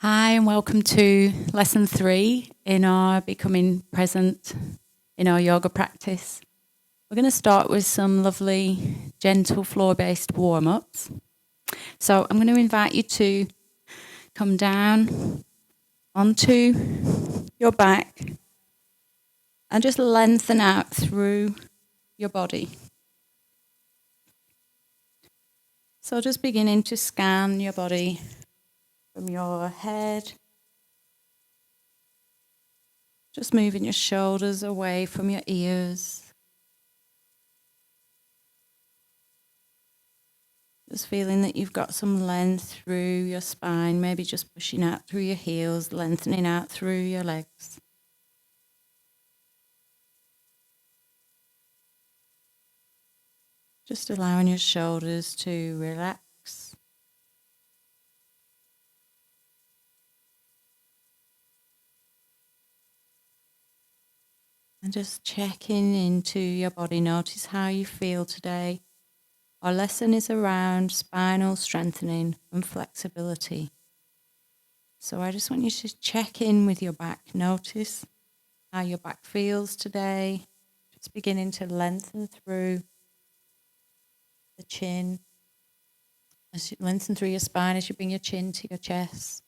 Hi, and welcome to lesson 3 in our becoming present in our yoga practice. We're going to start with some lovely, gentle floor-based warm-ups. So I'm going to invite you to come down onto your back and just lengthen out through your body. So just beginning to scan your body from your head. Just moving your shoulders away from your ears. Just feeling that you've got some length through your spine, maybe just pushing out through your heels, lengthening out through your legs. Just allowing your shoulders to relax. And just checking into your body. Notice how you feel today. Our lesson is around spinal strengthening and flexibility. So I just want you to check in with your back. Notice how your back feels today. Just beginning to lengthen through the chin. As you lengthen through your spine, as you bring your chin to your chest.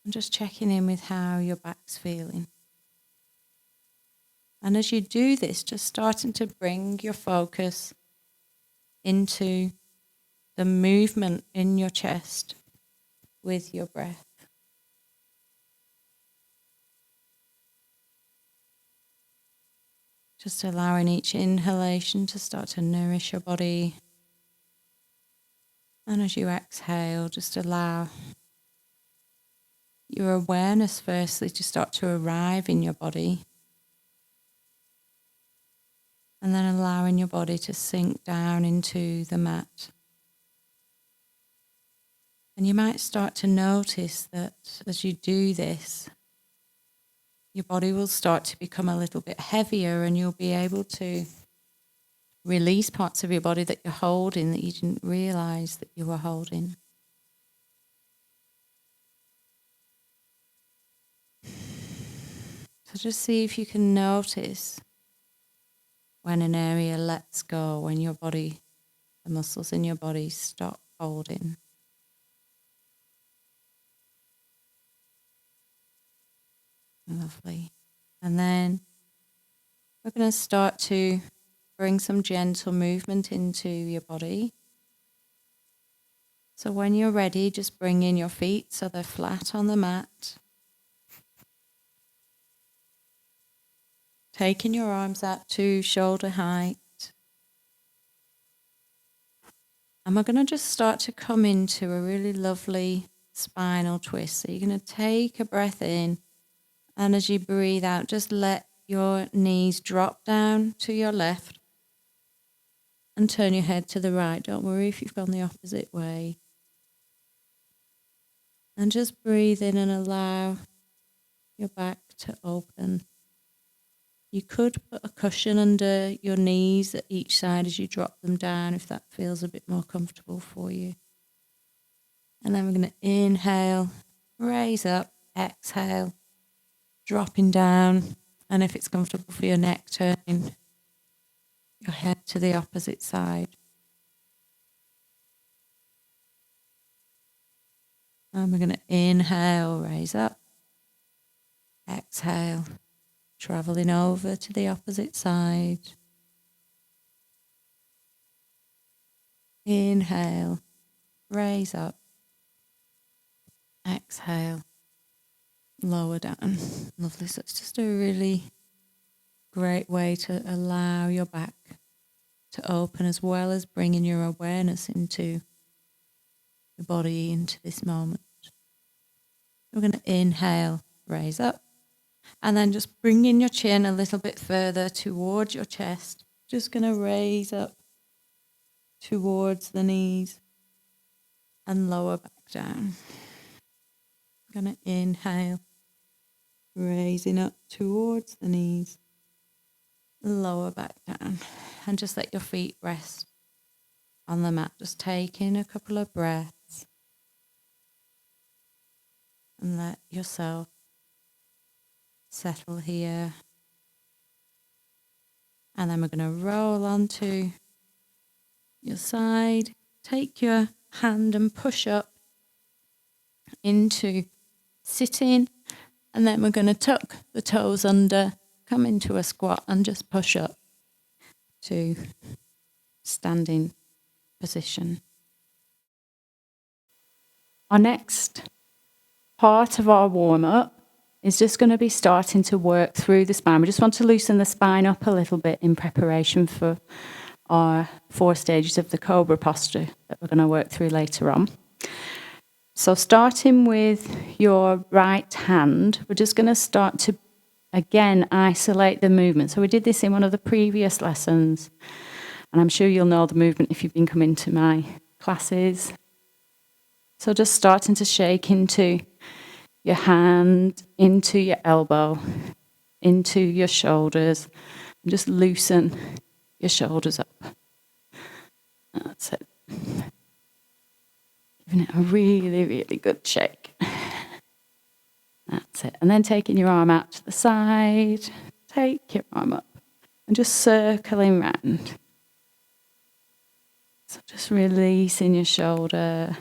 And just checking in with how your back's feeling. And as you do this, just starting to bring your focus into the movement in your chest with your breath. Just allowing each inhalation to start to nourish your body. And as you exhale, just allow your awareness firstly to start to arrive in your body. And then allowing your body to sink down into the mat. And you might start to notice that as you do this, your body will start to become a little bit heavier and you'll be able to release parts of your body that you're holding that you didn't realize that you were holding. So just see if you can notice when an area lets go, when your body, the muscles in your body stop holding. Lovely. And then we're going to start to bring some gentle movement into your body. So when you're ready, just bring in your feet so they're flat on the mat. Taking your arms out to shoulder height. And we're going to just start to come into a really lovely spinal twist. So you're going to take a breath in, and as you breathe out, just let your knees drop down to your left and turn your head to the right. Don't worry if you've gone the opposite way. And just breathe in and allow your back to open. You could put a cushion under your knees at each side as you drop them down if that feels a bit more comfortable for you. And then we're going to inhale, raise up, exhale, dropping down. And if it's comfortable for your neck, turning your head to the opposite side. And we're going to inhale, raise up, exhale, traveling over to the opposite side. Inhale, raise up, exhale, lower down. Lovely. So it's just a really great way to allow your back to open, as well as bringing your awareness into the body, into this moment. We're going to inhale, raise up, and then just bring in your chin a little bit further towards your chest. Just going to raise up towards the knees and lower back down. I'm going to inhale, raising up towards the knees, lower back down, and just let your feet rest on the mat. Just take in a couple of breaths and let yourself settle here. And then we're going to roll onto your side. Take your hand and push up into sitting. And then we're going to tuck the toes under, come into a squat and just push up to standing position. Our next part of our warm-up is just going to be starting to work through the spine. We just want to loosen the spine up a little bit in preparation for our 4 stages of the Cobra Posture that we're going to work through later on. So starting with your right hand, we're just going to start to, again, isolate the movement. So we did this in one of the previous lessons, and I'm sure you'll know the movement if you've been coming to my classes. So just starting to shake into your hand, into your elbow, into your shoulders, and just loosen your shoulders up. That's it. Giving it a really, really good shake. That's it. And then taking your arm out to the side, take your arm up and just circling round. So just releasing your shoulder.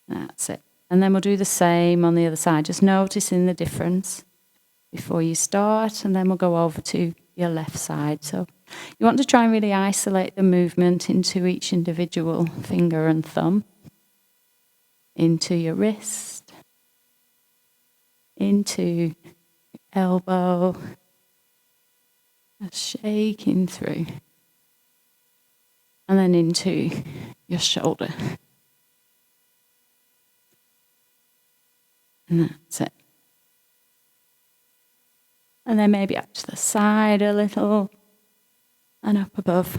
That's it. And then we'll do the same on the other side, just noticing the difference before you start, and then we'll go over to your left side. So you want to try and really isolate the movement into each individual finger and thumb, into your wrist, into your elbow, just shaking through, and then into your shoulder. And that's it. And then maybe up to the side a little and up above.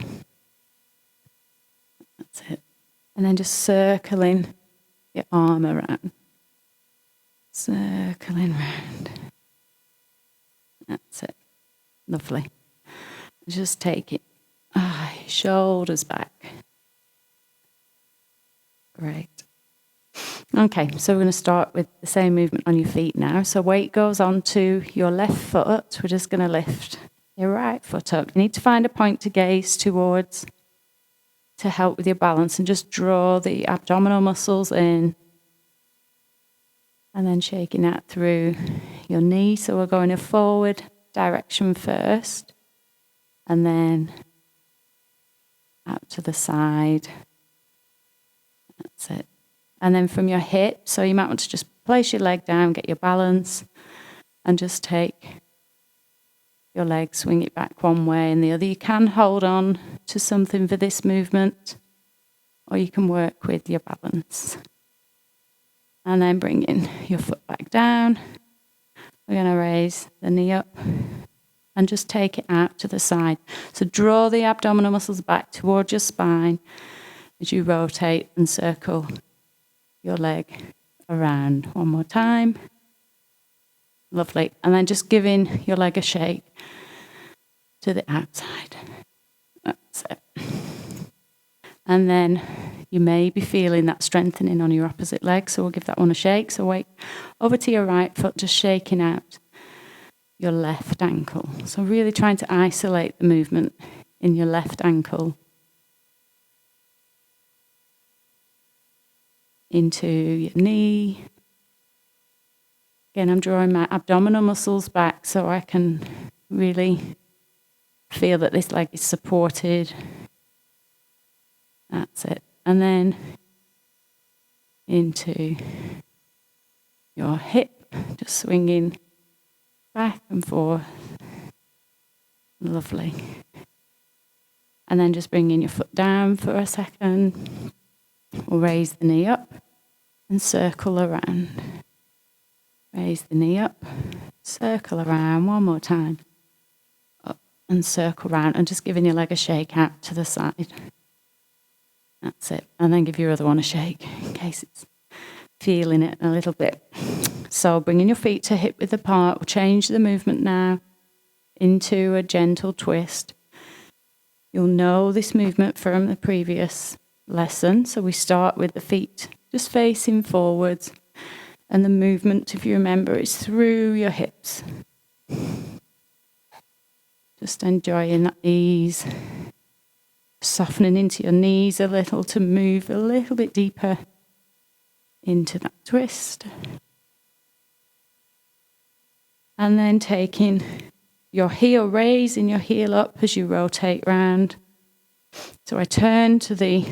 That's it. And then just circling your arm around. Circling round. That's it. Lovely. Just take it. Shoulders back. Great. Okay, so we're going to start with the same movement on your feet now. So weight goes onto your left foot. We're just going to lift your right foot up. You need to find a point to gaze towards to help with your balance, and just draw the abdominal muscles in. And then shaking that through your knee. So we're going a forward direction first, and then out to the side. That's it. And then from your hip, so you might want to just place your leg down, get your balance, and just take your leg, swing it back one way and the other. You can hold on to something for this movement, or you can work with your balance. And then bringing your foot back down. We're going to raise the knee up and just take it out to the side. So draw the abdominal muscles back towards your spine as you rotate and circle your leg around. One more time. Lovely. And then just giving your leg a shake to the outside. That's it. And then you may be feeling that strengthening on your opposite leg, so we'll give that one a shake. So wait, over to your right foot, just shaking out your left ankle. So really trying to isolate the movement in your left ankle into your knee. Again, I'm drawing my abdominal muscles back so I can really feel that this leg is supported. That's it. And then into your hip, just swinging back and forth. Lovely. And then just bringing your foot down for a second. We'll raise the knee up and circle around. Raise the knee up, circle around one more time. Up and circle around, and just giving your leg a shake out to the side. That's it. And then give your other one a shake in case it's feeling it a little bit. So bringing your feet to hip width apart. We'll change the movement now into a gentle twist. You'll know this movement from the previous lesson. So we start with the feet just facing forwards. And the movement, if you remember, is through your hips. Just enjoying that ease. Softening into your knees a little to move a little bit deeper into that twist. And then taking your heel, raising your heel up as you rotate round. So I turn to the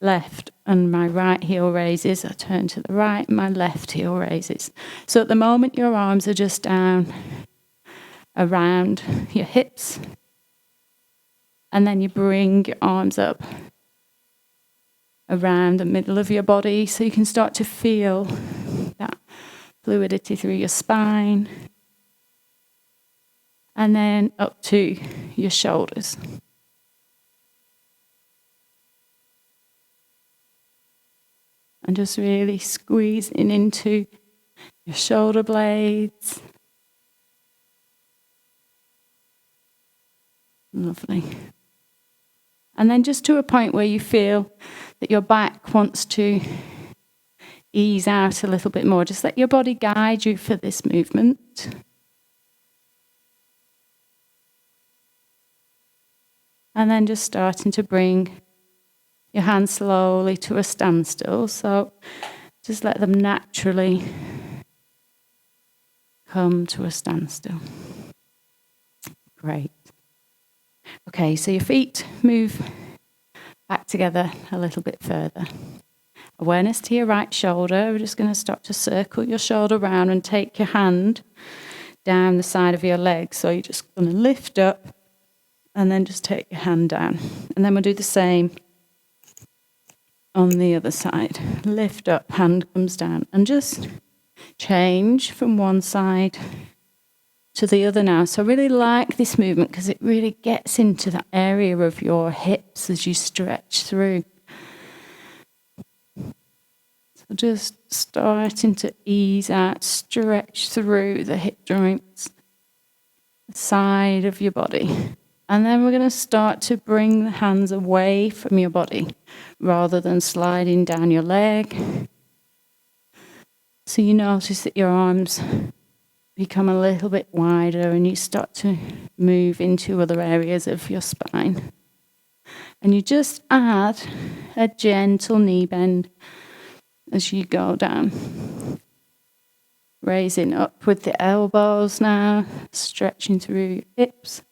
left and my right heel raises. I turn to the right and my left heel raises. So at the moment your arms are just down around your hips. And then you bring your arms up around the middle of your body so you can start to feel that fluidity through your spine. And then up to your shoulders. And just really squeezing into your shoulder blades. Lovely. And then just to a point where you feel that your back wants to ease out a little bit more. Just let your body guide you for this movement. And then just starting to bring your hands slowly to a standstill. So just let them naturally come to a standstill. Great. Okay, so your feet move back together a little bit further. Awareness to your right shoulder. We're just going to start to circle your shoulder round and take your hand down the side of your leg. So you're just going to lift up and then just take your hand down. And then we'll do the same on the other side. Lift up, hand comes down. And just change from one side to the other now. So I really like this movement because it really gets into that area of your hips as you stretch through. So just starting to ease out, stretch through the hip joints, the side of your body. And then we're going to start to bring the hands away from your body rather than sliding down your leg. So you notice that your arms become a little bit wider and you start to move into other areas of your spine. And you just add a gentle knee bend as you go down. Raising up with the elbows now, stretching through your hips.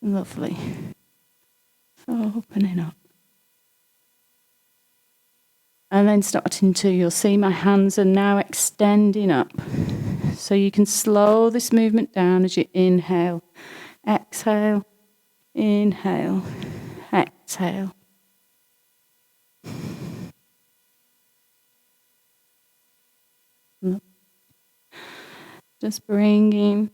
Lovely. So opening up. And then starting to, you'll see my hands are now extending up. So you can slow this movement down as you inhale, exhale, inhale, exhale. Just bringing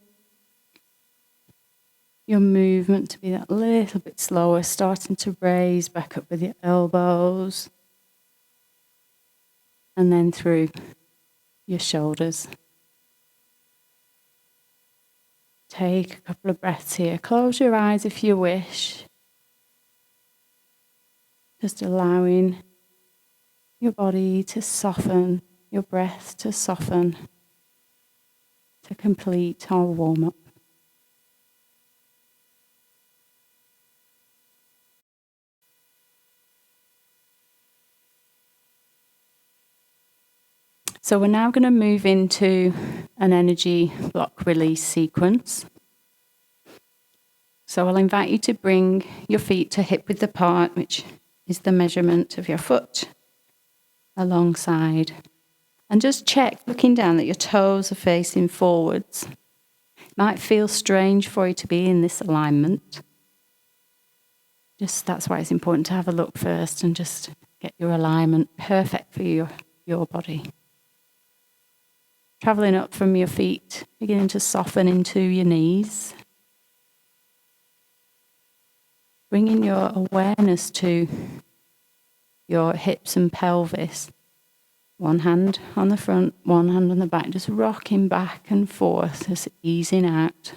your movement to be that little bit slower, starting to raise back up with your elbows. And then through your shoulders. Take a couple of breaths here. Close your eyes if you wish. Just allowing your body to soften, your breath to soften, to complete our warm-up. So we're now going to move into an energy block release sequence. So I'll invite you to bring your feet to hip width apart, which is the measurement of your foot, alongside. And just check, looking down, that your toes are facing forwards. It might feel strange for you to be in this alignment. That's why it's important to have a look first and just get your alignment perfect for your body. Travelling up from your feet, beginning to soften into your knees. Bringing your awareness to your hips and pelvis. One hand on the front, one hand on the back, just rocking back and forth, just easing out.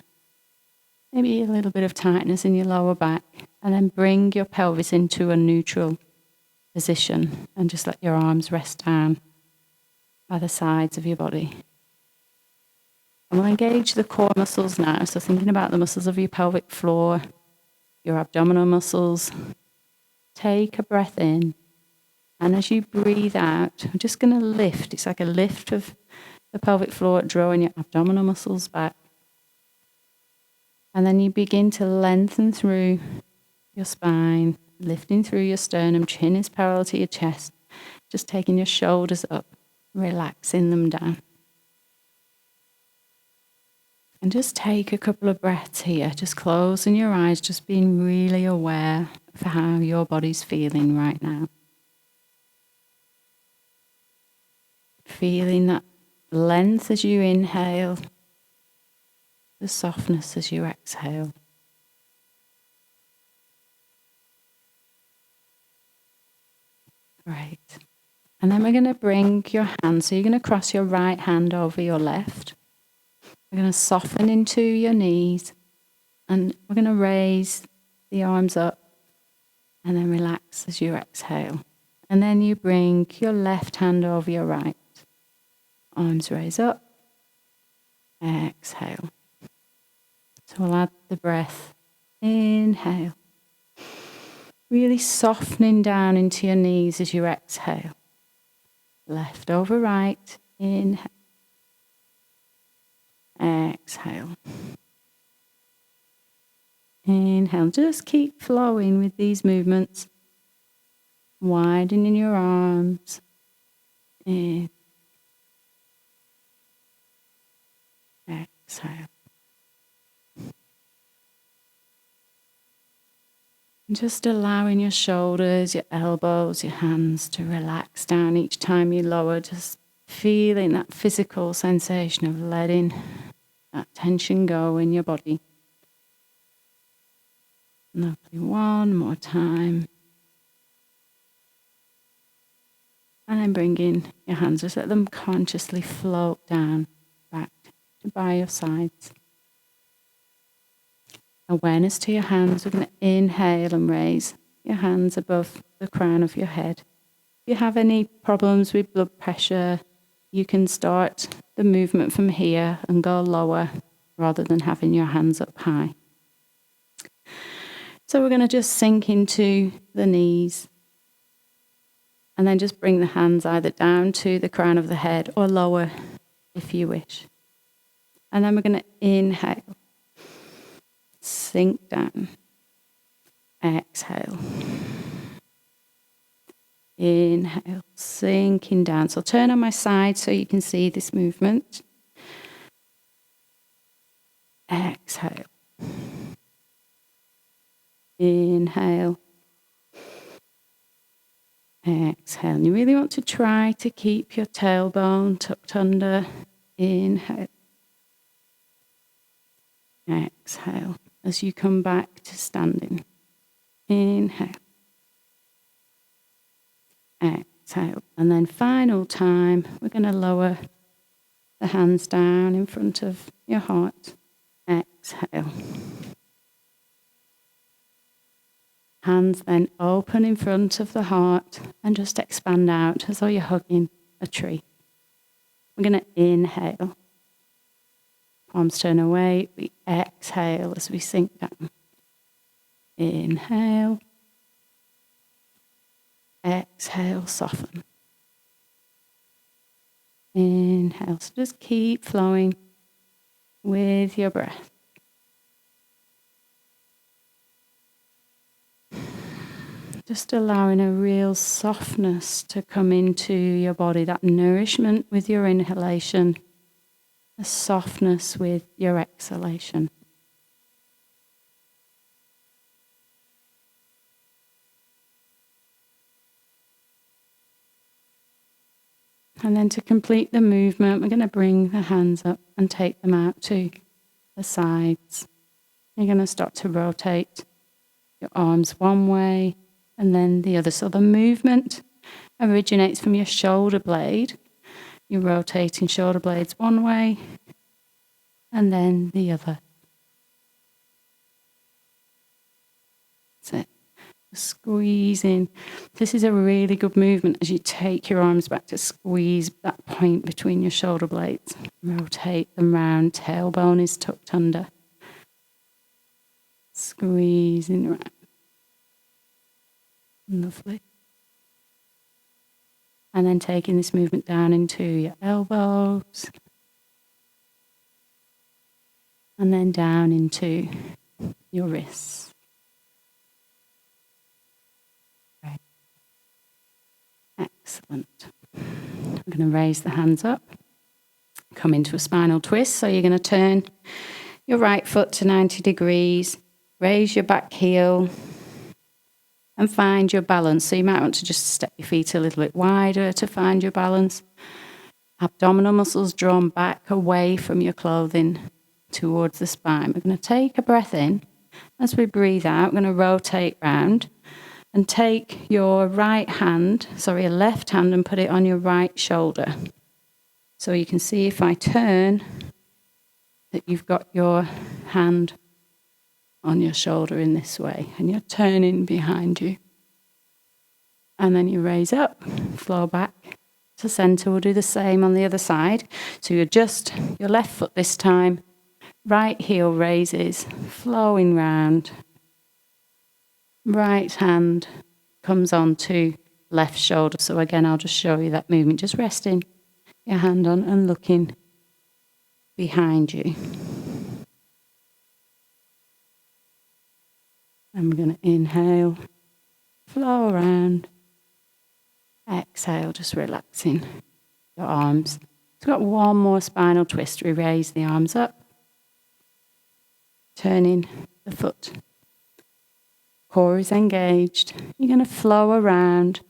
maybe a little bit of tightness in your lower back, and then bring your pelvis into a neutral position and just let your arms rest down by the sides of your body. And we'll engage the core muscles now, so thinking about the muscles of your pelvic floor, your abdominal muscles. Take a breath in, and as you breathe out, we're just going to lift. It's like a lift of the pelvic floor, drawing your abdominal muscles back. And then you begin to lengthen through your spine, lifting through your sternum, chin is parallel to your chest, just taking your shoulders up, relaxing them down. And just take a couple of breaths here, just closing your eyes, just being really aware of how your body's feeling right now. Feeling that length as you inhale, the softness as you exhale. Great. And then we're going to bring your hands, so you're going to cross your right hand over your left. We're going to soften into your knees, and we're going to raise the arms up and then relax as you exhale. And then you bring your left hand over your right. Arms raise up, exhale. So we'll add the breath. Inhale. Really softening down into your knees as you exhale. Left over right. Inhale. Exhale. Inhale. Just keep flowing with these movements. Widening your arms. In. Exhale. And just allowing your shoulders, your elbows, your hands to relax down each time you lower. Just feeling that physical sensation of letting that tension go in your body. Lovely. One more time. And then bring in your hands. Just let them consciously float down, back to by your sides. Awareness to your hands. We're going to inhale and raise your hands above the crown of your head. If you have any problems with blood pressure, you can start the movement from here and go lower rather than having your hands up high. So we're going to just sink into the knees and then just bring the hands either down to the crown of the head or lower if you wish. And then we're going to inhale. Sink down. Exhale. Inhale. Sinking down. So turn on my side so you can see this movement. Exhale. Inhale. Exhale. And you really want to try to keep your tailbone tucked under. Inhale. Exhale. As you come back to standing. Inhale. Exhale. And then final time, we're going to lower the hands down in front of your heart. Exhale. Hands then open in front of the heart and just expand out as though you're hugging a tree. We're going to inhale. Palms turn away. We exhale as we sink down. Inhale. Exhale, soften. Inhale. So just keep flowing with your breath. Just allowing a real softness to come into your body, that nourishment with your inhalation, a softness with your exhalation. And then to complete the movement, we're going to bring the hands up and take them out to the sides. You're going to start to rotate your arms one way and then the other. So the movement originates from your shoulder blade. You're rotating shoulder blades one way and then the other. Squeezing. This is a really good movement as you take your arms back to squeeze that point between your shoulder blades. Rotate them round, tailbone is tucked under. Squeezing around. Lovely. And then taking this movement down into your elbows. And then down into your wrists. Right. Excellent. I'm going to raise the hands up. Come into a spinal twist. So you're going to turn your right foot to 90 degrees. Raise your back heel. And find your balance. So you might want to just step your feet a little bit wider to find your balance. Abdominal muscles drawn back away from your clothing towards the spine. We're going to take a breath in. As we breathe out, we're going to rotate round and take your left hand and put it on your right shoulder. So you can see if I turn that you've got your hand on your shoulder in this way and you're turning behind you. And then you raise up, flow back to center. We'll do the same on the other side. So you adjust your left foot this time. Right heel raises, flowing round. Right hand comes onto left shoulder. So again, I'll just show you that movement. Just resting your hand on and looking behind you. And we're going to inhale, flow around. Exhale, just relaxing your arms. We've got one more spinal twist. We raise the arms up. Turning the foot. Core is engaged. You're going to flow around.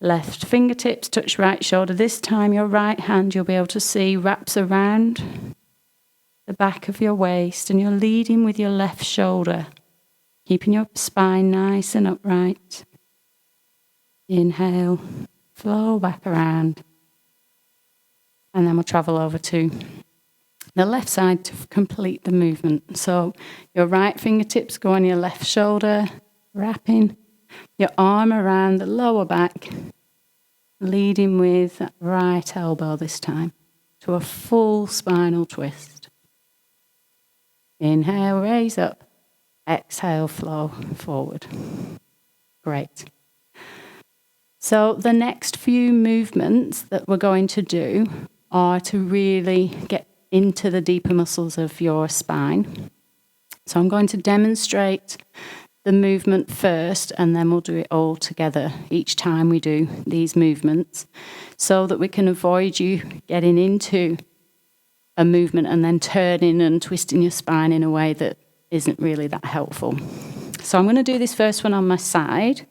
Left fingertips touch right shoulder. This time your right hand, you'll be able to see, wraps around the back of your waist and you're leading with your left shoulder, keeping your spine nice and upright. Inhale, flow back around. And then we'll travel over to the left side to complete the movement. So your right fingertips go on your left shoulder, wrapping your arm around the lower back, leading with that right elbow this time to a full spinal twist. Inhale, raise up. Exhale, flow forward. Great. So the next few movements that we're going to do are to really get into the deeper muscles of your spine. So I'm going to demonstrate the movement first, and then we'll do it all together each time we do these movements, so that we can avoid you getting into a movement and then turning and twisting your spine in a way that isn't really that helpful. So I'm going to do this first one on my side.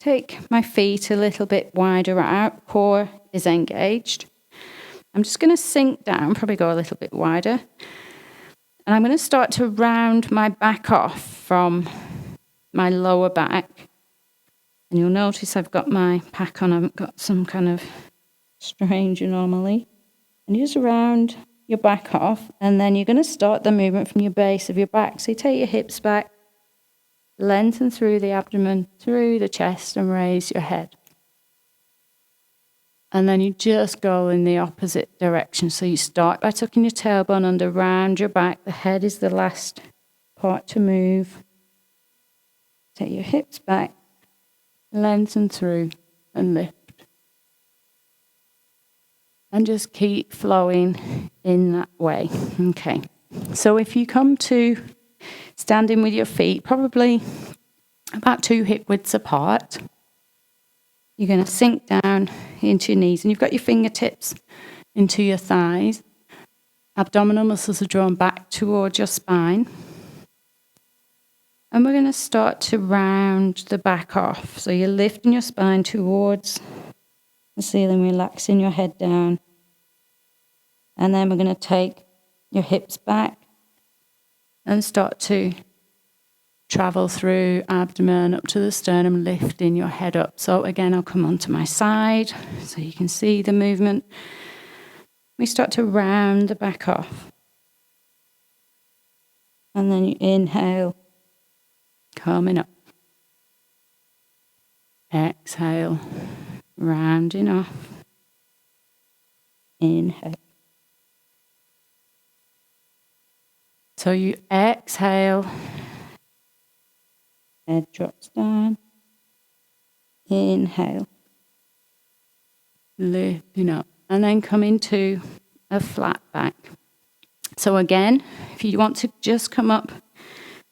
Take my feet a little bit wider out. Core is engaged. I'm just going to sink down, probably go a little bit wider. And I'm going to start to round my back off from my lower back. And you'll notice I've got my pack on. I've got some kind of strange anomaly. And you just round your back off. And then you're going to start the movement from your base of your back. So you take your hips back, lengthen through the abdomen, through the chest, and raise your head. And then you just go in the opposite direction. So you start by tucking your tailbone under, round your back. The head is the last part to move. Take your hips back, lengthen through, and lift. And just keep flowing in that way. Okay. So if you come to standing with your feet, probably about 2 hip widths apart, you're going to sink down into your knees, and you've got your fingertips into your thighs. Abdominal muscles are drawn back towards your spine. And we're going to start to round the back off. So you're lifting your spine towards the ceiling, relaxing your head down. And then we're going to take your hips back and start to travel through abdomen up to the sternum, lifting your head up. So again, I'll come onto my side so you can see the movement. We start to round the back off. And then you inhale, coming up. Exhale, rounding off. Inhale. So you exhale, head drops down. Inhale, lifting up, and then come into a flat back. So again, if you want to just come up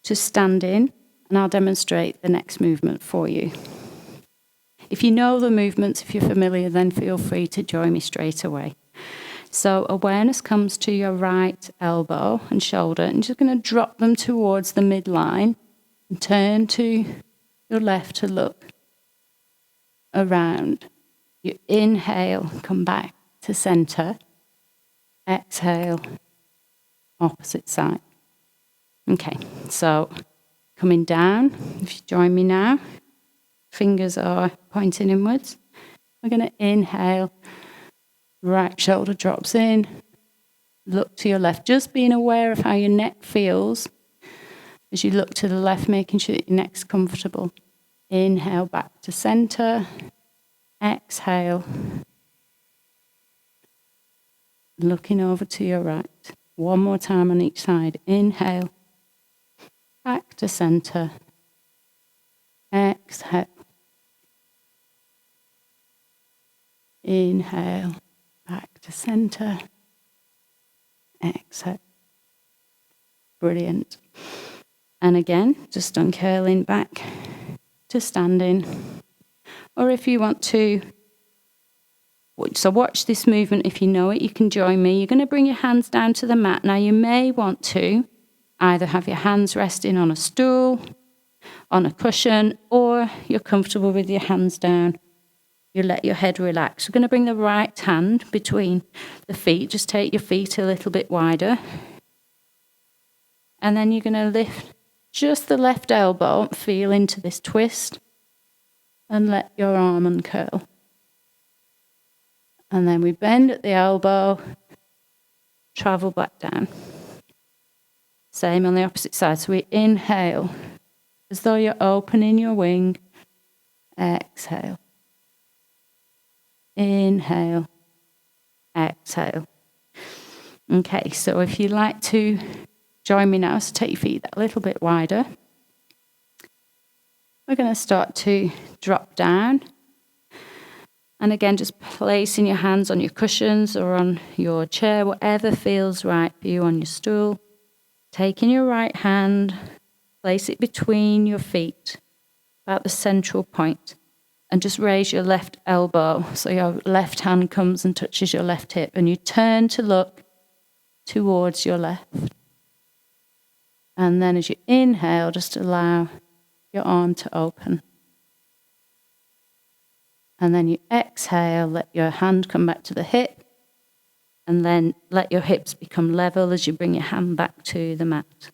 to standing, and I'll demonstrate the next movement for you. If you know the movements, if you're familiar, then feel free to join me straight away. So awareness comes to your right elbow and shoulder, and you're just going to drop them towards the midline and turn to your left to look around. You inhale, come back to center. Exhale, opposite side. Okay, so coming down, if you join me now, fingers are pointing inwards. We're going to inhale, right shoulder drops in, look to your left, just being aware of how your neck feels as you look to the left, making sure that your neck's comfortable. Inhale back to center, exhale, looking over to your right. One more time on each side. Inhale, back to center, exhale, inhale, back to center, exhale. Brilliant. And again, just uncurling back to standing. Or if you want to, so watch this movement. If you know it, you can join me. You're going to bring your hands down to the mat. Now you may want to either have your hands resting on a stool, on a cushion, or you're comfortable with your hands down. You let your head relax. We're going to bring the right hand between the feet. Just take your feet a little bit wider. And then you're going to lift just the left elbow, feel into this twist, and let your arm uncurl. And then we bend at the elbow, travel back down. Same on the opposite side. So we inhale as though you're opening your wing. Exhale. Inhale. Exhale. Okay, so if you'd like to join me now, so take your feet a little bit wider. We're going to start to drop down. And again, just placing your hands on your cushions or on your chair, whatever feels right for you on your stool. Taking your right hand, place it between your feet, about the central point, and just raise your left elbow so your left hand comes and touches your left hip, and you turn to look towards your left. And then as you inhale, just allow your arm to open. And then you exhale, let your hand come back to the hip, and then let your hips become level as you bring your hand back to the mat.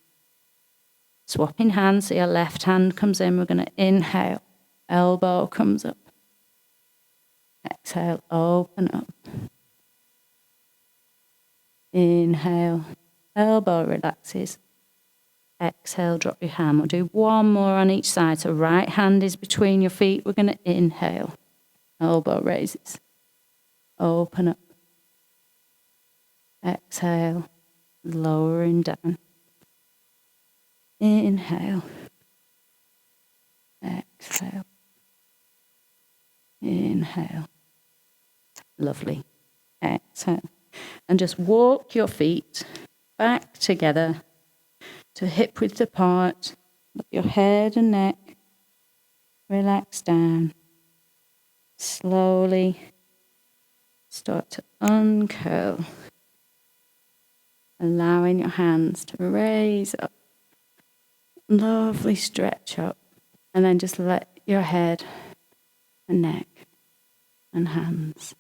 Swapping hands, so your left hand comes in. We're going to inhale, elbow comes up. Exhale, open up. Inhale, elbow relaxes. Exhale, drop your hand. We'll do one more on each side. So right hand is between your feet. We're going to inhale. Elbow raises. Open up. Exhale. Lowering down. Inhale. Exhale. Inhale. Lovely. Exhale. And just walk your feet back together to hip width apart. Let your head and neck relax down. Slowly start to uncurl, allowing your hands to raise up. Lovely stretch up, and then just let your head and neck and hands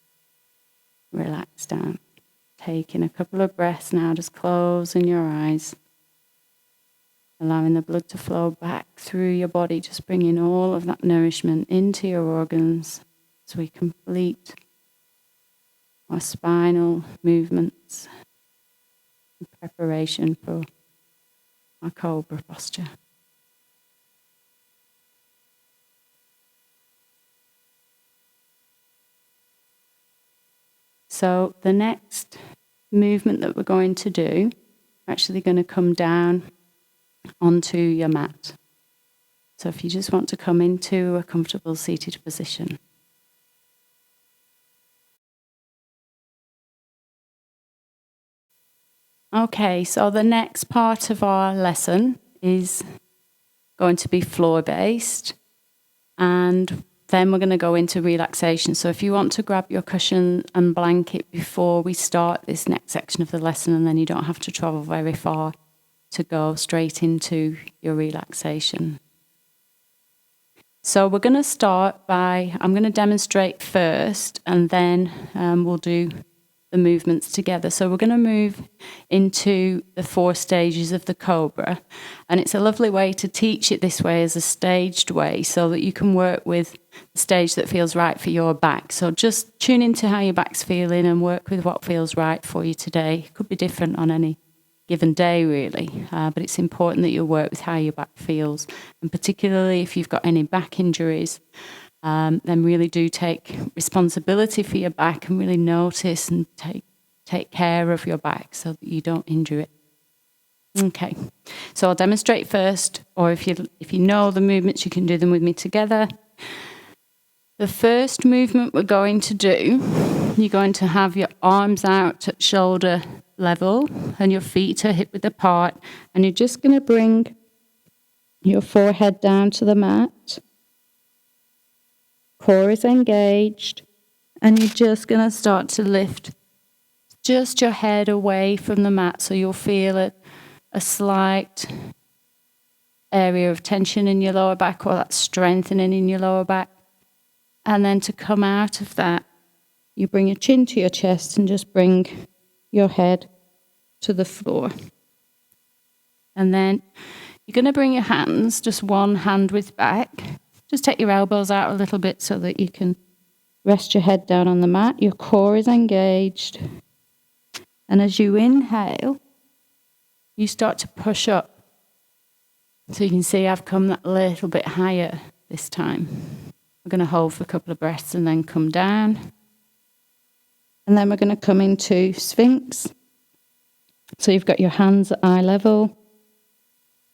relax down. Taking a couple of breaths now, just closing your eyes, allowing the blood to flow back through your body, just bringing all of that nourishment into your organs as we complete our spinal movements in preparation for our Cobra Posture. So the next movement that we're going to do, we're actually going to come down onto your mat. So if you just want to come into a comfortable seated position. Okay, so the next part of our lesson is going to be floor-based, and then we're going to go into relaxation. So if you want to grab your cushion and blanket before we start this next section of the lesson, and then you don't have to travel very far to go straight into your relaxation. So we're going to start by, I'm going to demonstrate first, and then we'll do the movements together. So we're going to move into the 4 stages of the Cobra, and it's a lovely way to teach it this way as a staged way so that you can work with the stage that feels right for your back. So just tune into how your back's feeling and work with what feels right for you today. It could be different on any given day really, but it's important that you work with how your back feels, and particularly if you've got any back injuries, then really do take responsibility for your back and really notice and take care of your back so that you don't injure it. Okay, so I'll demonstrate first, or if you know the movements, you can do them with me together. The first movement we're going to do, you're going to have your arms out at shoulder level and your feet are hip width apart, and you're just going to bring your forehead down to the mat. Core is engaged, and you're just going to start to lift just your head away from the mat, so you'll feel a slight area of tension in your lower back, or that strengthening in your lower back. And then to come out of that, you bring your chin to your chest and just bring your head to the floor. And then you're going to bring your hands, just one hand width back. Just take your elbows out a little bit so that you can rest your head down on the mat. Your core is engaged. And as you inhale, you start to push up. So you can see I've come that little bit higher this time. We're going to hold for a couple of breaths and then come down. And then we're going to come into Sphinx. So you've got your hands at eye level.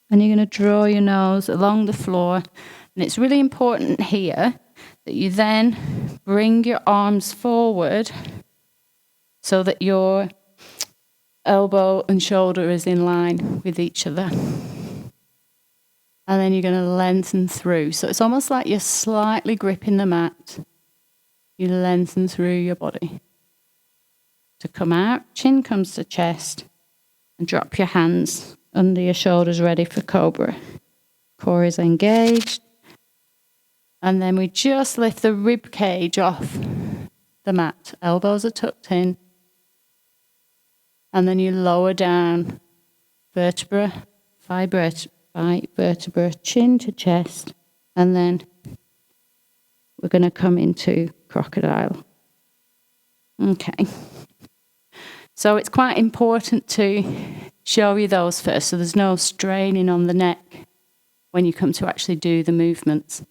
And you're going to draw your nose along the floor. And it's really important here that you then bring your arms forward so that your elbow and shoulder is in line with each other. And then you're going to lengthen through. So it's almost like you're slightly gripping the mat. You lengthen through your body. To come out, chin comes to chest, and drop your hands under your shoulders, ready for Cobra. Core is engaged. And then we just lift the rib cage off the mat. Elbows are tucked in. And then you lower down vertebra by vertebra, chin to chest. And then we're going to come into crocodile. Okay. So it's quite important to show you those first, so there's no straining on the neck when you come to actually do the movements.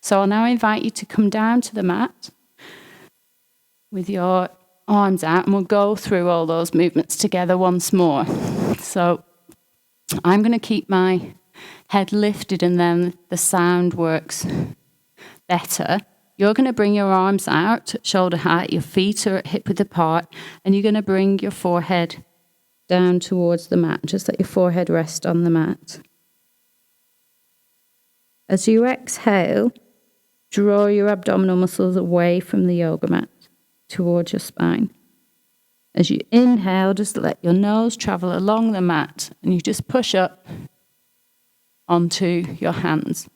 So I'll now invite you to come down to the mat with your arms out, and we'll go through all those movements together once more. So I'm going to keep my head lifted, and then the sound works better. You're going to bring your arms out at shoulder height, your feet are at hip width apart, and you're going to bring your forehead down towards the mat. Just let your forehead rest on the mat. As you exhale, draw your abdominal muscles away from the yoga mat towards your spine. As you inhale, just let your nose travel along the mat, and you just push up onto your hands.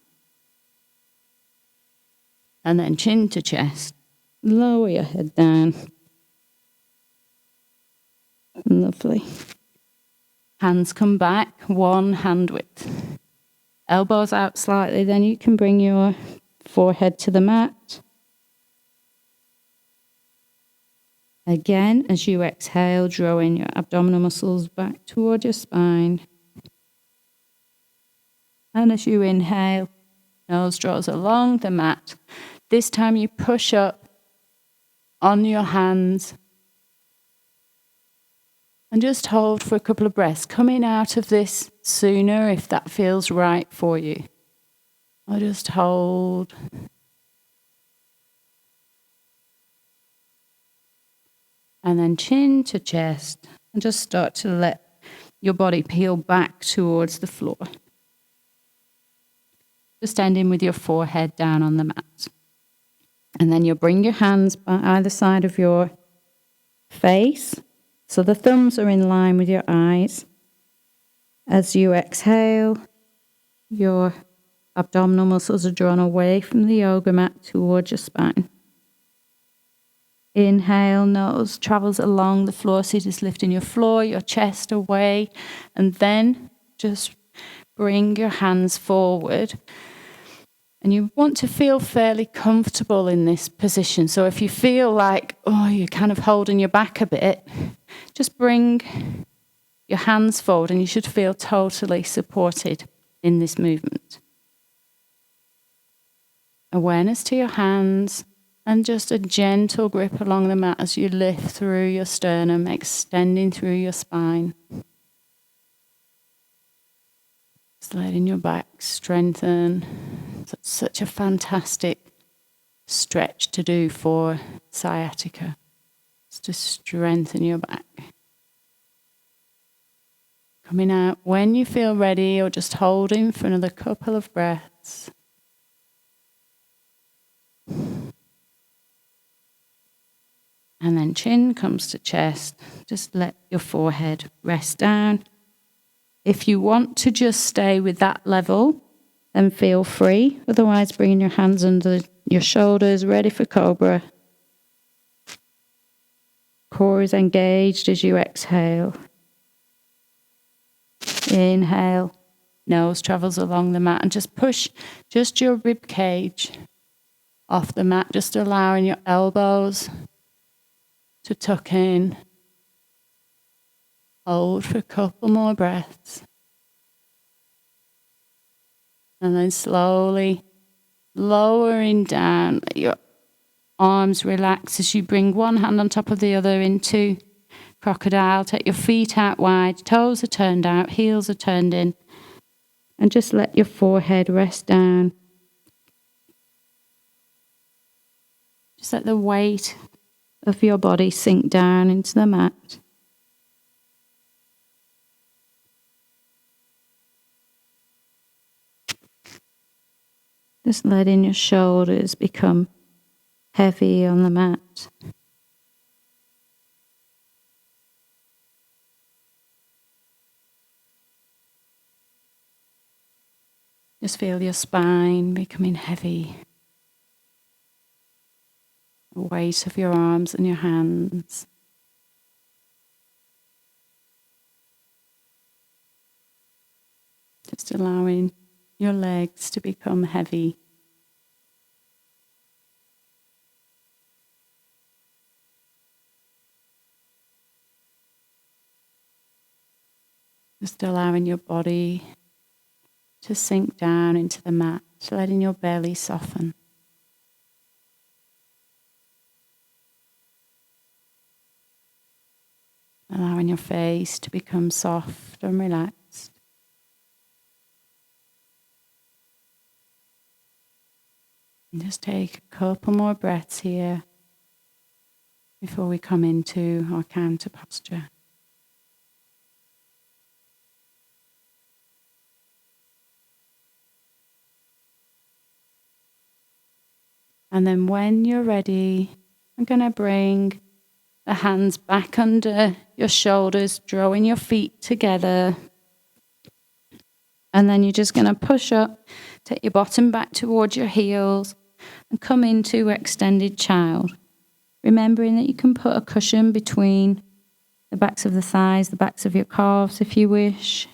And then chin to chest. Lower your head down. Lovely. Hands come back, one hand width. Elbows out slightly, then you can bring your forehead to the mat. Again, as you exhale, drawing your abdominal muscles back toward your spine. And as you inhale, nose draws along the mat. This time you push up on your hands And just hold for a couple of breaths, coming out of this sooner if that feels right for you. Or just hold. And then chin to chest. And just start to let your body peel back towards the floor. Just ending with your forehead down on the mat. And then you'll bring your hands by either side of your face. So the thumbs are in line with your eyes. As you exhale, your abdominal muscles are drawn away from the yoga mat towards your spine. Inhale, nose travels along the floor, so you're just lifting your floor, your chest away, and then just bring your hands forward. And you want to feel fairly comfortable in this position. So if you feel like, you're kind of holding your back a bit, just bring your hands forward and you should feel totally supported in this movement. Awareness to your hands and just a gentle grip along the mat as you lift through your sternum, extending through your spine. Just letting your back strengthen. It's such a fantastic stretch to do for sciatica. Just to strengthen your back. Coming out when you feel ready or just holding for another couple of breaths. And then chin comes to chest. Just let your forehead rest down. If you want to just stay with that level, then feel free. Otherwise, bringing your hands under your shoulders, ready for Cobra. Core is engaged as you exhale. Inhale. Nose travels along the mat and just push just your rib cage off the mat, just allowing your elbows to tuck in. Hold for a couple more breaths. And then slowly lowering down, let your arms relax as you bring one hand on top of the other into crocodile. Take your feet out wide, toes are turned out, heels are turned in. And just let your forehead rest down. Just let the weight of your body sink down into the mat. Just letting your shoulders become heavy on the mat. Just feel your spine becoming heavy. The weight of your arms and your hands. Just allowing your legs to become heavy. Just allowing your body to sink down into the mat, letting your belly soften. Allowing your face to become soft and relaxed. And just take a couple more breaths here before we come into our counter posture. And then when you're ready, I'm going to bring the hands back under your shoulders, drawing your feet together. And then you're just going to push up, take your bottom back towards your heels, and come into extended child. Remembering that you can put a cushion between the backs of the thighs, the backs of your calves if you wish.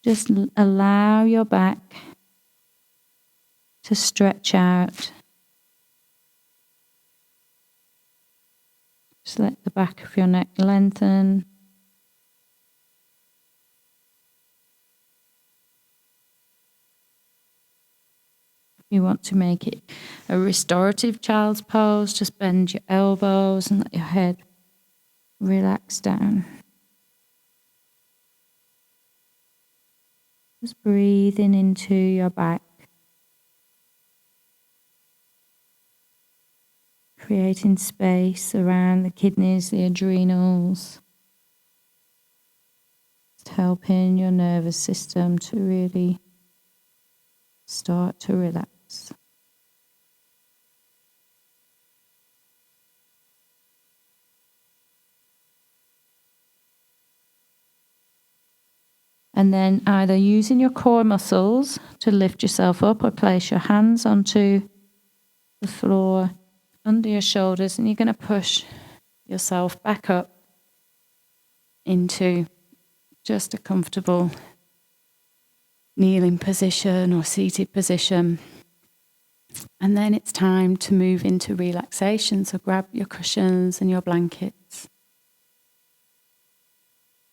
Just allow your back to stretch out. Just let the back of your neck lengthen. You want to make it a restorative child's pose, just bend your elbows and let your head relax down. Just breathing into your back, creating space around the kidneys, the adrenals, just helping your nervous system to really start to relax. And then either using your core muscles to lift yourself up or place your hands onto the floor under your shoulders, and you're going to push yourself back up into just a comfortable kneeling position or seated position. And then it's time to move into relaxation. So grab your cushions and your blankets.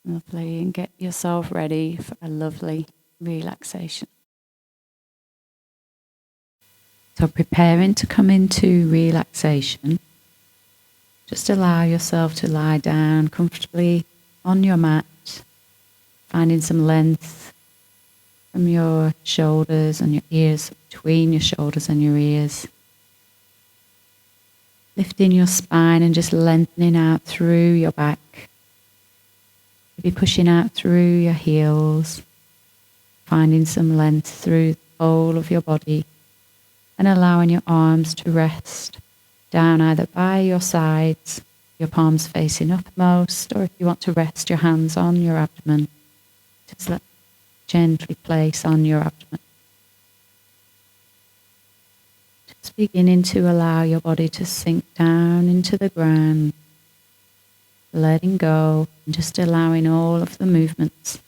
Lovely. And get yourself ready for a lovely relaxation. So preparing to come into relaxation, just allow yourself to lie down comfortably on your mat, finding some length from your shoulders and your ears, between your shoulders and your ears. Lifting your spine and just lengthening out through your back. Maybe pushing out through your heels, finding some length through the whole of your body, and allowing your arms to rest down either by your sides, your palms facing uppermost, or if you want to rest your hands on your abdomen, just let gently place on your abdomen. Just beginning to allow your body to sink down into the ground, letting go and just allowing all of the movements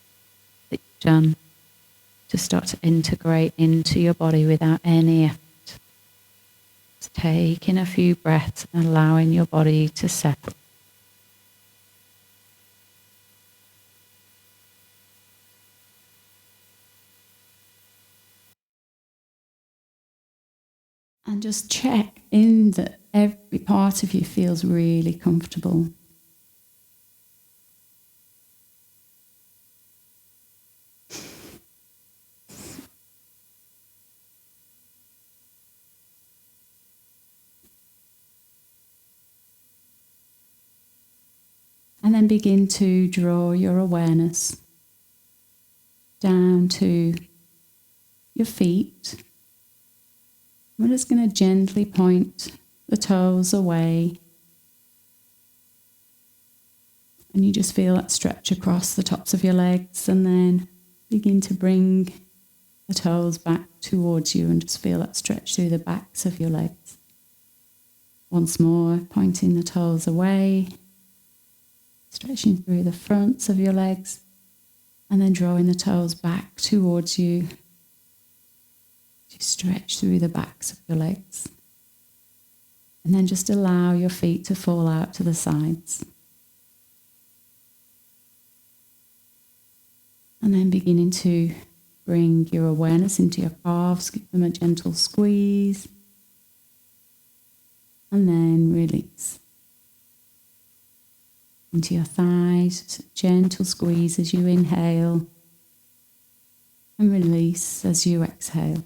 that you've done to start to integrate into your body without any effort. Just taking a few breaths and allowing your body to settle. And just check in that every part of you feels really comfortable. And then begin to draw your awareness down to your feet. We're just going to gently point the toes away. And you just feel that stretch across the tops of your legs, and then begin to bring the toes back towards you and just feel that stretch through the backs of your legs. Once more, pointing the toes away, stretching through the fronts of your legs, and then drawing the toes back towards you. You stretch through the backs of your legs. And then just allow your feet to fall out to the sides. And then beginning to bring your awareness into your calves, give them a gentle squeeze. And then release. Into your thighs, gentle squeeze as you inhale. And release as you exhale.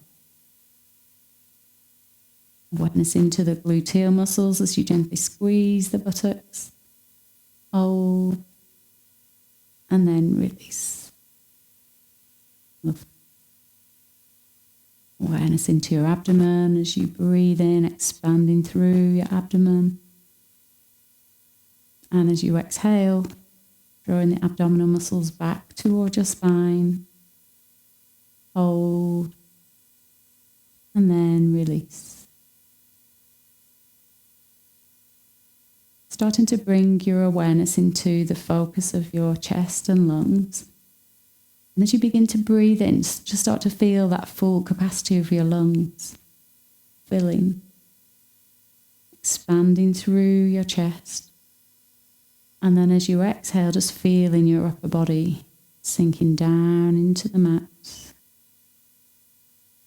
Awareness into the gluteal muscles as you gently squeeze the buttocks. Hold. And then release. Awareness into your abdomen as you breathe in, expanding through your abdomen. And as you exhale, drawing the abdominal muscles back towards your spine. Hold. And then release. Starting to bring your awareness into the focus of your chest and lungs. And as you begin to breathe in, just start to feel that full capacity of your lungs filling, expanding through your chest. And then as you exhale, just feeling your upper body sinking down into the mat,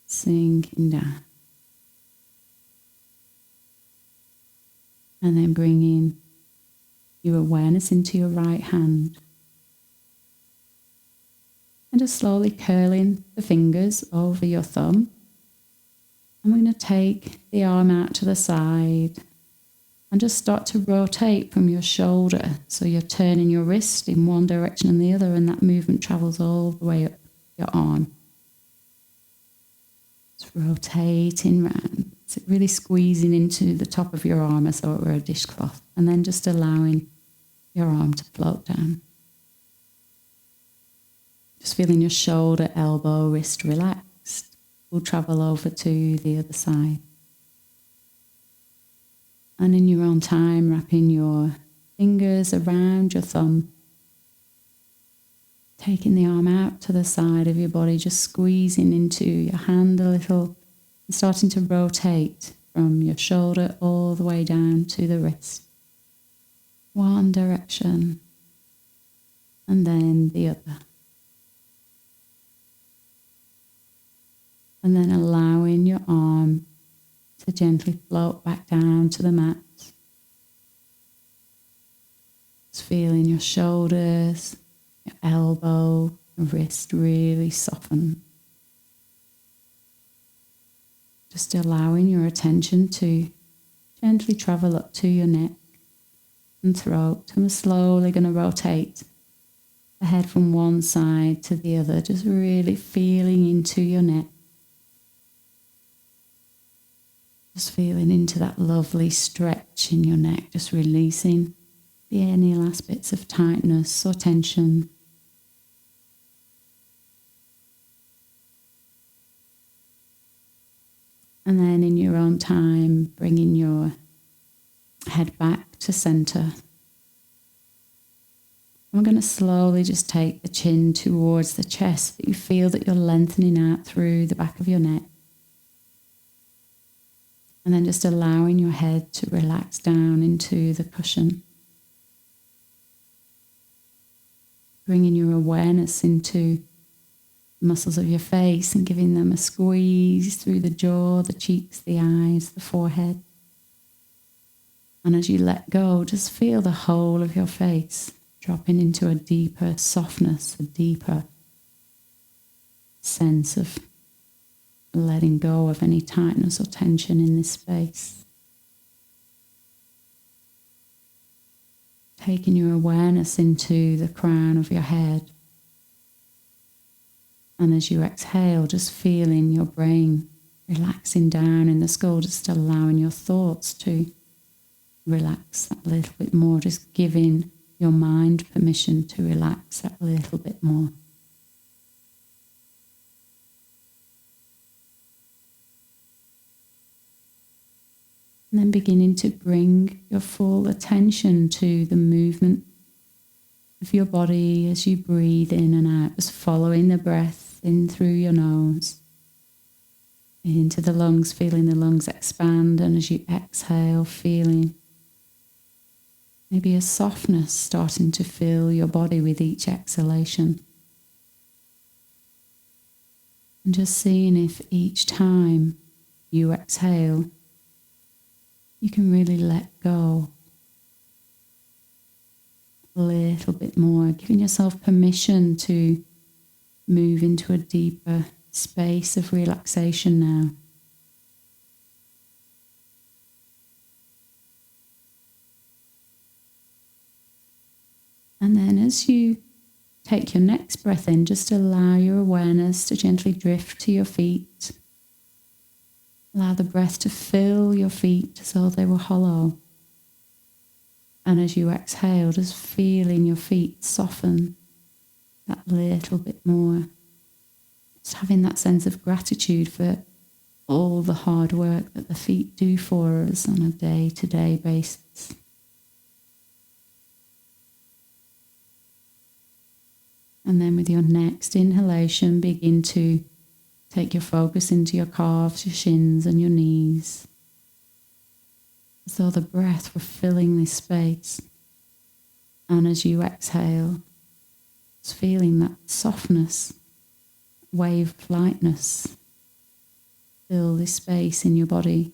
sinking down. And then bringing your awareness into your right hand. And just slowly curling the fingers over your thumb. And we're going to take the arm out to the side and just start to rotate from your shoulder. So you're turning your wrist in one direction and the other, and that movement travels all the way up your arm. It's rotating round. It's really squeezing into the top of your arm as though it were a dishcloth, and then just allowing your arm to float down. Just feeling your shoulder, elbow, wrist relaxed. We'll travel over to the other side. And in your own time, wrapping your fingers around your thumb. Taking the arm out to the side of your body, just squeezing into your hand a little, and starting to rotate from your shoulder all the way down to the wrist. One direction, and then the other. And then allowing your arm to gently float back down to the mat. Just feeling your shoulders, your elbow, and wrist really soften. Just allowing your attention to gently travel up to your neck and throat. And we're slowly going to rotate the head from one side to the other, just really feeling into your neck. Just feeling into that lovely stretch in your neck, just releasing any last bits of tightness or tension. And then in your own time, bringing your head back to center. We're going to slowly just take the chin towards the chest, that you feel that you're lengthening out through the back of your neck. And then just allowing your head to relax down into the cushion. Bringing your awareness into the muscles of your face and giving them a squeeze through the jaw, the cheeks, the eyes, the forehead. And as you let go, just feel the whole of your face dropping into a deeper softness, a deeper sense of letting go of any tightness or tension in this space. Taking your awareness into the crown of your head. And as you exhale, just feeling your brain relaxing down in the skull, just allowing your thoughts to relax that little bit more, just giving your mind permission to relax that little bit more. And then beginning to bring your full attention to the movement of your body as you breathe in and out, just following the breath in through your nose, into the lungs, feeling the lungs expand, and as you exhale, feeling maybe a softness starting to fill your body with each exhalation. And just seeing if each time you exhale, you can really let go a little bit more, giving yourself permission to move into a deeper space of relaxation now. And then as you take your next breath in, just allow your awareness to gently drift to your feet. Allow the breath to fill your feet as though they were hollow. And as you exhale, just feeling your feet soften that little bit more. Just having that sense of gratitude for all the hard work that the feet do for us on a day-to-day basis. And then with your next inhalation, begin to take your focus into your calves, your shins and your knees. As though the breath were filling this space. And as you exhale, just feeling that softness, wave lightness, fill this space in your body.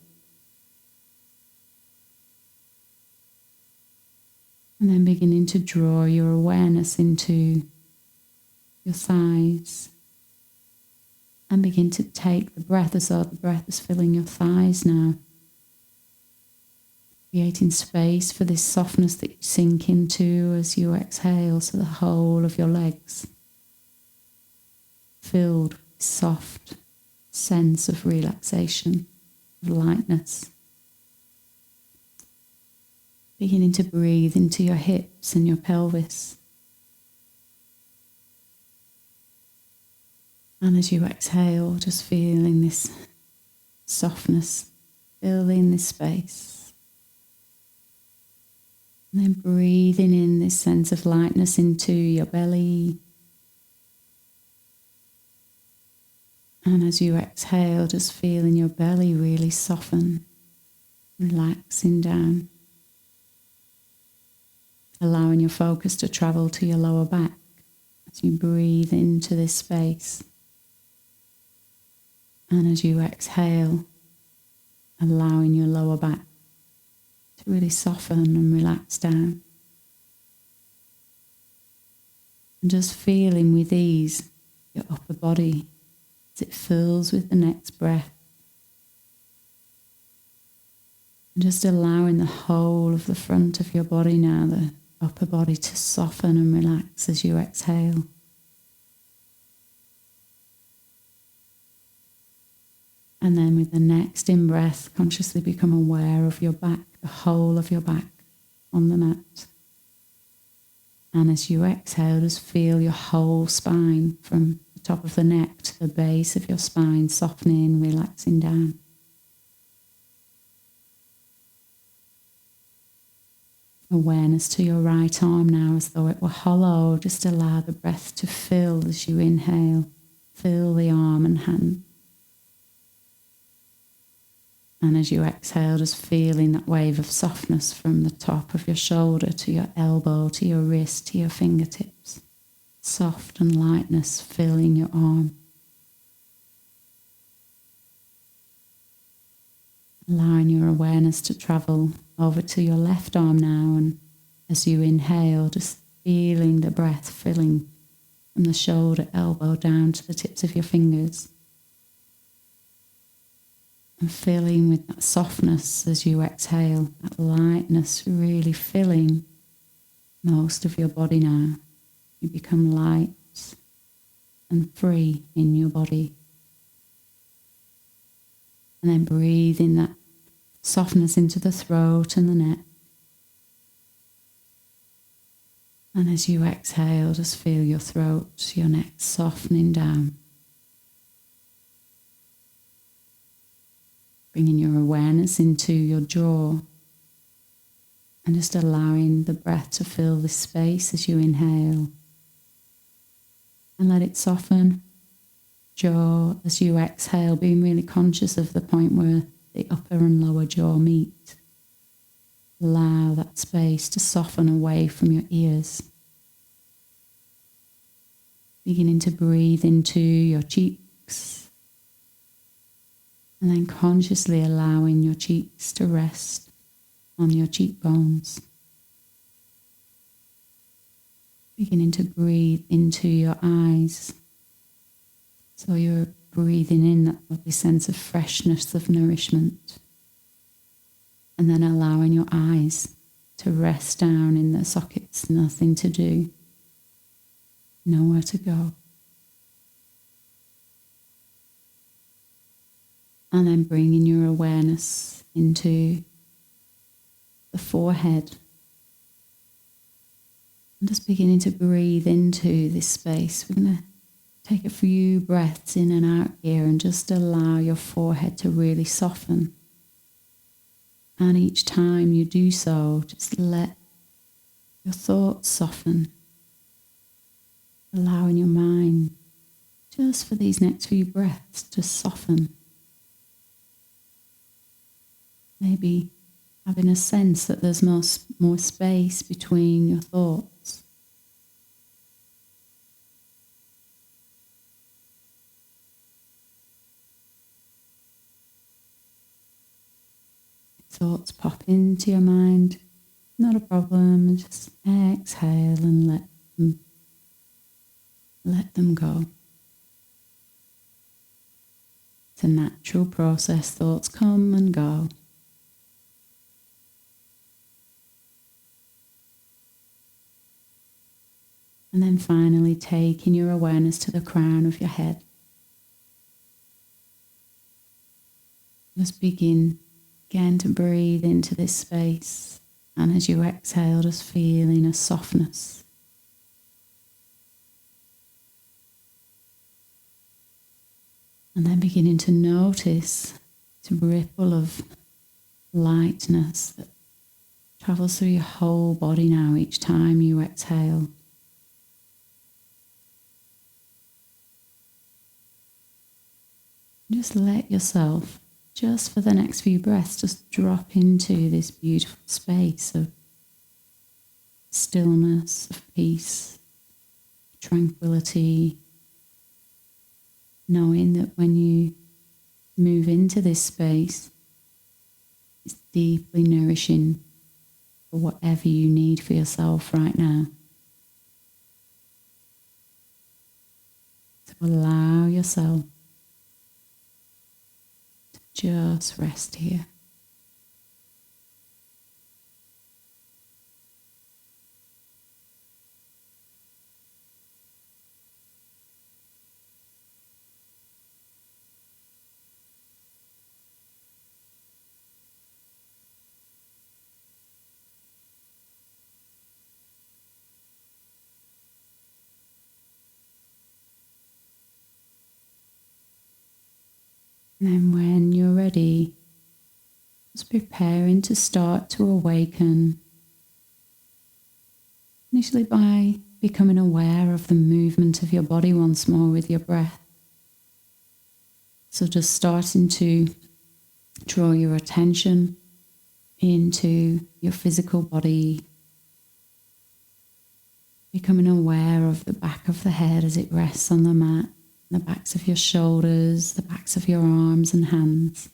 And then beginning to draw your awareness into your thighs. And begin to take the breath as though the breath is filling your thighs now. Creating space for this softness that you sink into as you exhale, so the whole of your legs filled with soft sense of relaxation, of lightness. Beginning to breathe into your hips and your pelvis. And as you exhale, just feeling this softness filling this space. And then breathing in this sense of lightness into your belly. And as you exhale, just feeling your belly really soften, relaxing down. Allowing your focus to travel to your lower back as you breathe into this space. And as you exhale, allowing your lower back to really soften and relax down. And just feeling with ease your upper body as it fills with the next breath. And just allowing the whole of the front of your body now, the upper body, to soften and relax as you exhale. And then with the next in-breath, consciously become aware of your back, the whole of your back on the mat. And as you exhale, just feel your whole spine from the top of the neck to the base of your spine, softening, relaxing down. Awareness to your right arm now as though it were hollow. Just allow the breath to fill as you inhale. Fill the arm and hand. And as you exhale, just feeling that wave of softness from the top of your shoulder to your elbow, to your wrist, to your fingertips. Soft and lightness filling your arm. Allowing your awareness to travel over to your left arm now, and as you inhale, just feeling the breath filling from the shoulder, elbow down to the tips of your fingers. And filling with that softness as you exhale, that lightness really filling most of your body now. You become light and free in your body. And then breathe in that softness into the throat and the neck. And as you exhale, just feel your throat, your neck softening down. Bringing your awareness into your jaw. And just allowing the breath to fill this space as you inhale. And let it soften. Jaw as you exhale, being really conscious of the point where the upper and lower jaw meet. Allow that space to soften away from your ears. Beginning to breathe into your cheeks. And then consciously allowing your cheeks to rest on your cheekbones. Beginning to breathe into your eyes. So you're breathing in that lovely sense of freshness, of nourishment. And then allowing your eyes to rest down in their sockets, nothing to do, nowhere to go. And then bringing your awareness into the forehead. And just beginning to breathe into this space. We're going to take a few breaths in and out here and just allow your forehead to really soften. And each time you do so, just let your thoughts soften. Allowing your mind, just for these next few breaths, to soften. Maybe having a sense that there's more space between your thoughts. Thoughts pop into your mind, Not a problem. Just exhale and let them go. It's a natural process. Thoughts come and go. And then finally taking your awareness to the crown of your head. Just begin again to breathe into this space. And as you exhale, just feeling a softness. And then beginning to notice this ripple of lightness that travels through your whole body now each time you exhale. Just let yourself, just for the next few breaths, just drop into this beautiful space of stillness, of peace, tranquility, knowing that when you move into this space, it's deeply nourishing for whatever you need for yourself right now. So allow yourself just rest here. And then when you're ready, just preparing to start to awaken. Initially by becoming aware of the movement of your body once more with your breath. So just starting to draw your attention into your physical body. Becoming aware of the back of the head as it rests on the mat. The backs of your shoulders, the backs of your arms and hands.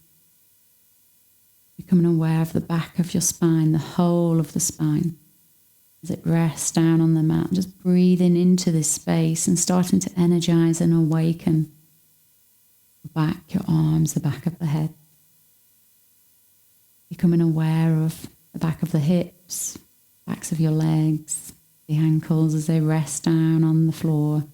Becoming aware of the back of your spine, the whole of the spine, as it rests down on the mat. Just breathing into this space and starting to energize and awaken the back, your arms, the back of the head. Becoming aware of the back of the hips, backs of your legs, the ankles as they rest down on the floor.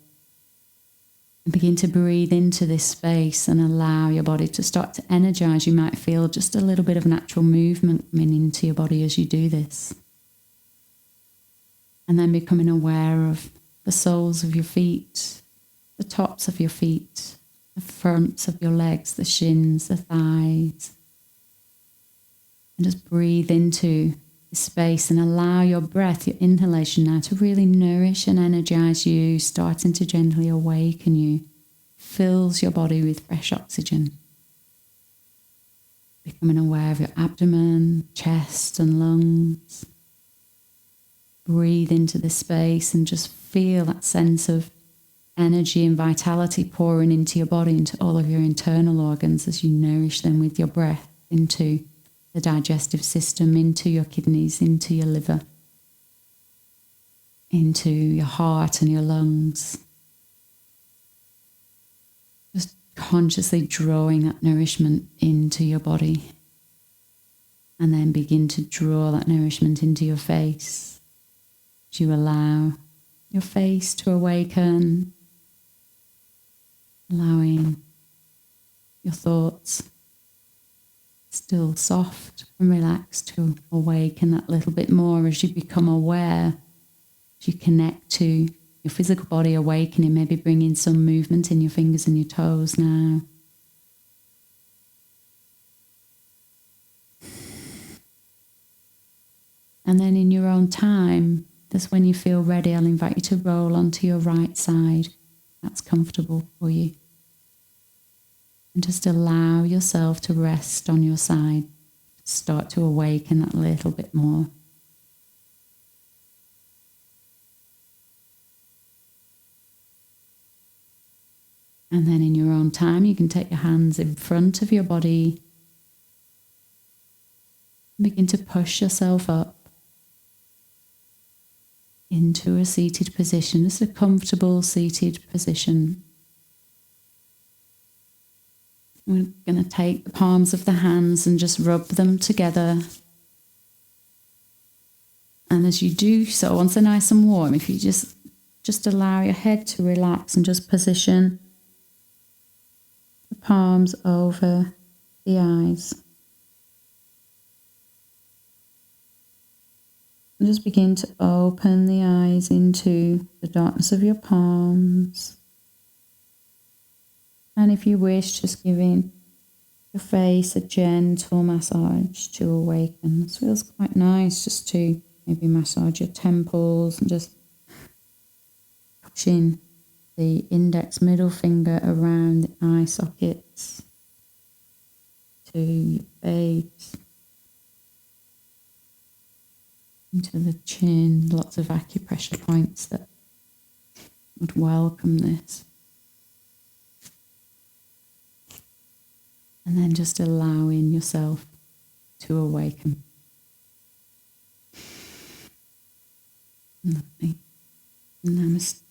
And begin to breathe into this space and allow your body to start to energize. You might feel just a little bit of natural movement coming into your body as you do this. And then becoming aware of the soles of your feet, the tops of your feet, the fronts of your legs, the shins, the thighs. And just breathe into this space and allow your breath, your inhalation now to really nourish and energize you, starting to gently awaken you. Fills your body with fresh oxygen. Becoming aware of your abdomen, chest and lungs. Breathe into this space and just feel that sense of energy and vitality pouring into your body, into all of your internal organs as you nourish them with your breath into the digestive system, into your kidneys, into your liver, into your heart and your lungs. Just consciously drawing that nourishment into your body. And then begin to draw that nourishment into your face. As you allow your face to awaken, allowing your thoughts still soft and relaxed to awaken that little bit more as you become aware, as you connect to your physical body awakening, maybe bringing some movement in your fingers and your toes now. And then in your own time, that's when you feel ready, I'll invite you to roll onto your right side. That's comfortable for you. And just allow yourself to rest on your side. Start to awaken that little bit more. And then in your own time, you can take your hands in front of your body. Begin to push yourself up into a seated position, just a comfortable seated position. We're going to take the palms of the hands and just rub them together. And as you do so, once they're nice and warm, if you just allow your head to relax and just position the palms over the eyes. And just begin to open the eyes into the darkness of your palms. And if you wish, just giving your face a gentle massage to awaken. This feels quite nice, just to maybe massage your temples and just pushing the index middle finger around the eye sockets to your face, into the chin. Lots of acupressure points that would welcome this. And then just allowing yourself to awaken. Lovely. Namaste.